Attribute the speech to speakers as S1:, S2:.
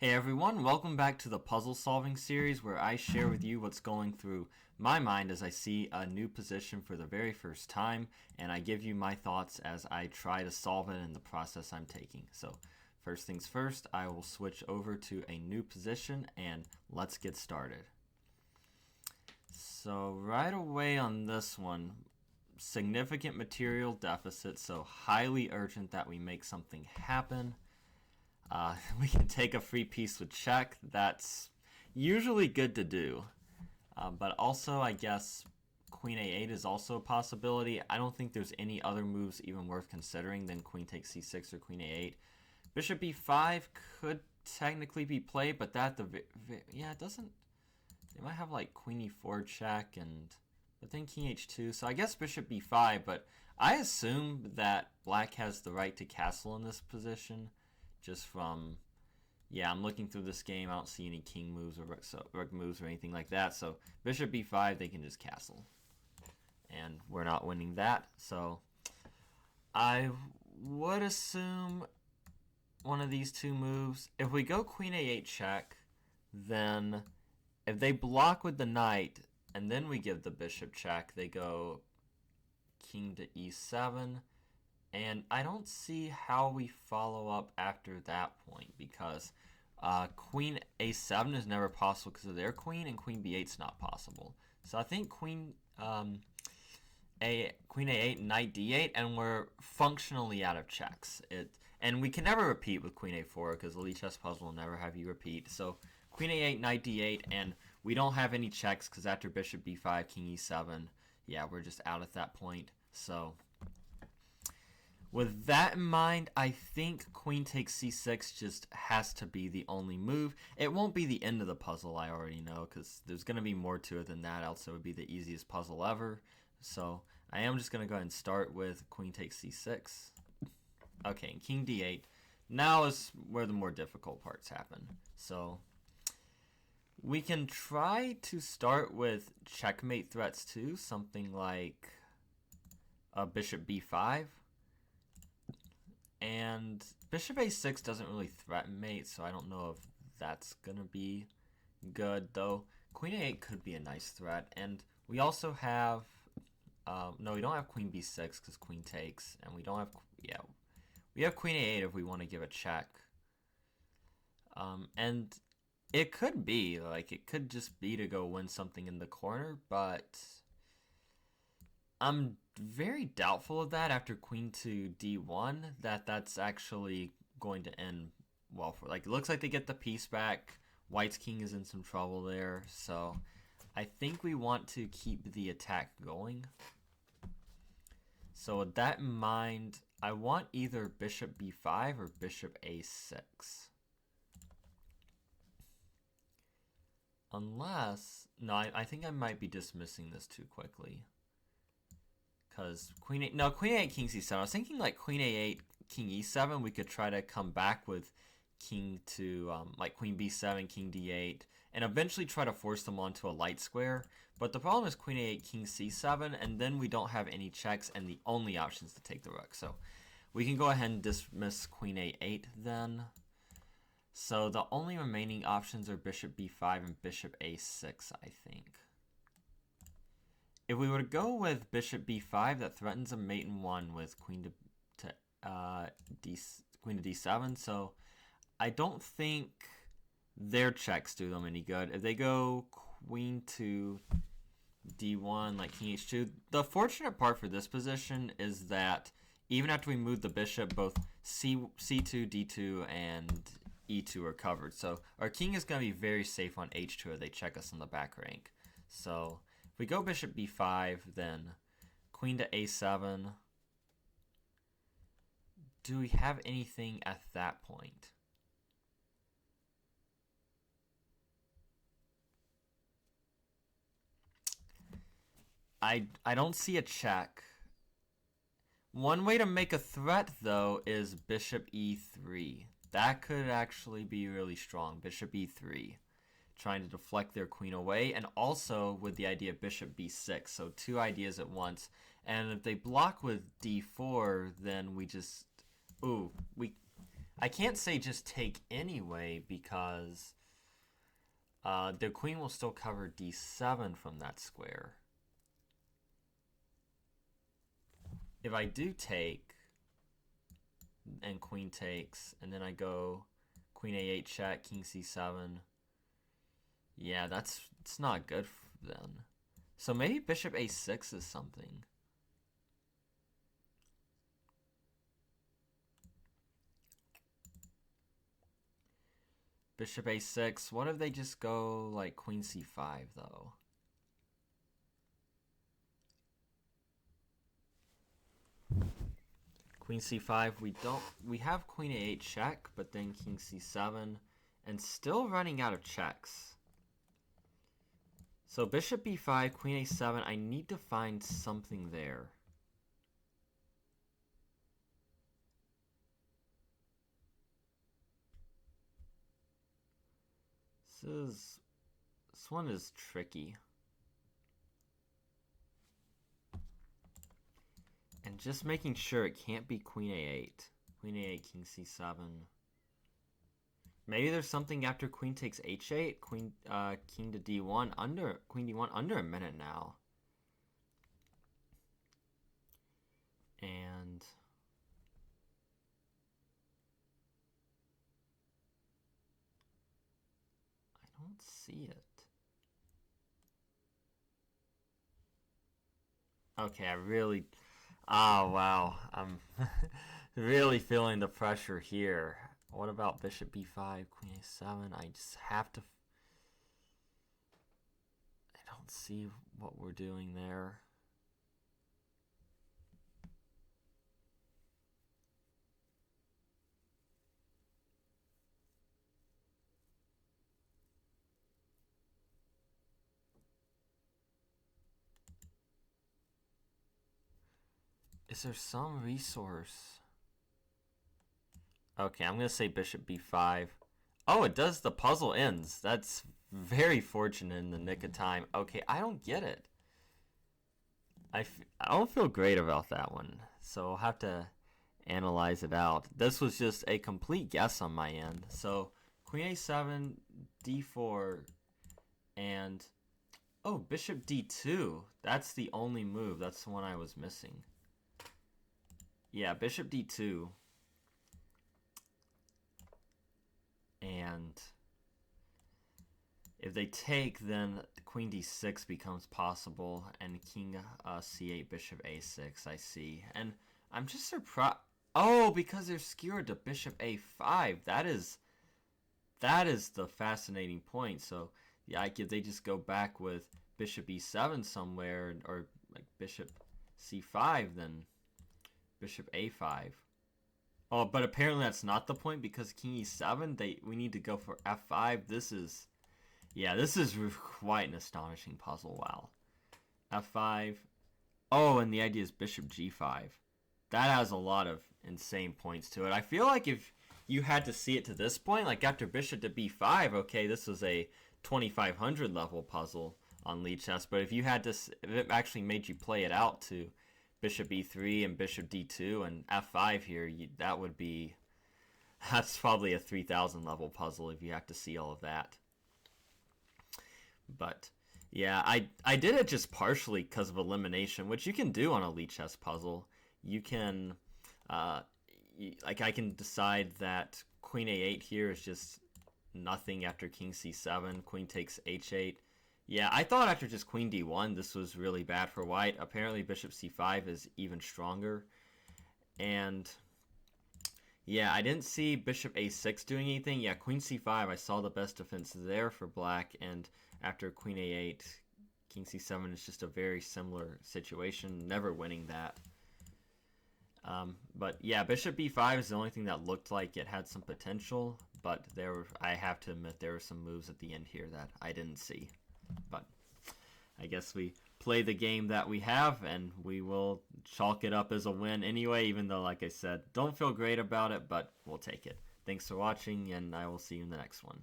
S1: Hey everyone, welcome back to the puzzle solving series where I share with you what's going through my mind as I see a new position for the very first time, and I give you my thoughts as I try to solve it in the process I'm taking. So, first things first, I will switch over to a new position and let's get started. So, right away on this one, significant material deficit, so highly urgent that we make something happen. We can take a free piece with check. That's usually good to do. But also, I guess queen a8 is also a possibility. I don't think there's any other moves even worth considering than queen takes c6 or queen a8. Bishop b5 could technically be played, but it doesn't. They might have like queen e4 check but then king h2. So I guess bishop b5, but I assume that black has the right to castle in this position. Just from, I'm looking through this game. I don't see any king moves or rook moves or anything like that. So bishop b5, they can just castle. And we're not winning that. So I would assume one of these two moves. If we go queen a8 check, then if they block with the knight and then we give the bishop check, they go king to e7. And I don't see how we follow up after that point because queen a7 is never possible because of their queen, and queen b8 is not possible. So I think queen a8, knight d8, and we're functionally out of checks. And we can never repeat with queen a4 because the Lichess puzzle will never have you repeat. So queen a8, knight d8, and we don't have any checks because after bishop b5, king e7, we're just out at that point. So with that in mind, I think queen takes c6 just has to be the only move. It won't be the end of the puzzle, I already know, because there's going to be more to it than that, else it would be the easiest puzzle ever. So I am just going to go ahead and start with queen takes c6. Okay, and king d8. Now is where the more difficult parts happen. So we can try to start with checkmate threats too, something like a bishop b5. And bishop a6 doesn't really threaten mate, so I don't know if that's going to be good, though. Queen a8 could be a nice threat. And we also have... no, we don't have queen b6 because queen takes. And we don't have... we have queen a8 if we want to give a check. And it could be, it could just be to go win something in the corner, but I'm very doubtful of that after queen to d1, that's actually going to end well for, it looks like they get the piece back. White's king is in some trouble there, so I think we want to keep the attack going. So with that in mind, I want either bishop b5 or bishop a6. Unless, no, I think I might be dismissing this too quickly. Because queen a8, king c7. I was thinking queen a8, king e7. We could try to come back with king to queen b7, king d8, and eventually try to force them onto a light square. But the problem is queen a8, king c7, and then we don't have any checks, and the only option is to take the rook. So we can go ahead and dismiss queen a8 then. So the only remaining options are bishop b5 and bishop a6, I think. If we were to go with bishop b5, that threatens a mate in one with queen to d7. So I don't think their checks do them any good. If they go queen to d1, like king h2, the fortunate part for this position is that even after we move the bishop, both c2, d2, and e2 are covered. So our king is going to be very safe on h2 if they check us on the back rank. So if we go bishop b5, then queen to a7. Do we have anything at that point? I don't see a check. One way to make a threat, though, is bishop e3. That could actually be really strong. Bishop e3. Trying to deflect their queen away, and also with the idea of bishop b6, so two ideas at once. And if they block with d4, then we just... I can't say just take anyway because the queen will still cover d7 from that square. If I do take and queen takes, and then I go queen a8 check, king c7, yeah, it's not good then. So maybe bishop a6 is something. Bishop a6. What if they just go like queen c5 though? Queen c5, we have queen a8 check, but then king c7, and still running out of checks. So bishop b5, queen a7, I need to find something there. This one is tricky. And just making sure it can't be queen a8. Queen a8, king c7. Maybe there's something after queen takes h8, king to d1 under queen d1 under a minute now. And I don't see it. Okay, oh wow, I'm really feeling the pressure here. What about bishop b5, queen a7? I just have to. I don't see what we're doing there. Is there some resource? Okay, I'm going to say bishop b5. Oh, it does. The puzzle ends. That's very fortunate in the nick of time. Okay, I don't get it. I don't feel great about that one. So I'll have to analyze it out. This was just a complete guess on my end. So queen a7, d4, and oh, bishop d2. That's the only move. That's the one I was missing. Yeah, bishop d2. And if they take, then queen d6 becomes possible, and king c8, bishop a6, I see. And I'm just surprised. Oh, because they're skewered to bishop a5. That is the fascinating point. So yeah, if they just go back with bishop e7 somewhere, or like bishop c5, then bishop a5. Oh, but apparently that's not the point because king e7, we need to go for f5. This is quite an astonishing puzzle. Wow. f5. Oh, and the idea is bishop g5. That has a lot of insane points to it. I feel like if you had to see it to this point, like after bishop to b5, okay, this was a 2500 level puzzle on Lichess, but if it actually made you play it out to bishop e3 and bishop d2 and f5 here, that's probably a 3000 level puzzle if you have to see all of that. But yeah, I did it just partially because of elimination, which you can do on a Lichess puzzle. You can I can decide that queen a8 here is just nothing after king c7, queen takes h8. Yeah, I thought after just queen d1 this was really bad for white. Apparently bishop c5 is even stronger. And yeah, I didn't see bishop a6 doing anything. Yeah, queen c5, I saw the best defense there for black. And after queen a8, king c7 is just a very similar situation, never winning that. But yeah, bishop b5 is the only thing that looked like it had some potential. But I have to admit, there were some moves at the end here that I didn't see. But I guess we play the game that we have, and we will chalk it up as a win anyway, even though, like I said, don't feel great about it, but we'll take it. Thanks for watching, and I will see you in the next one.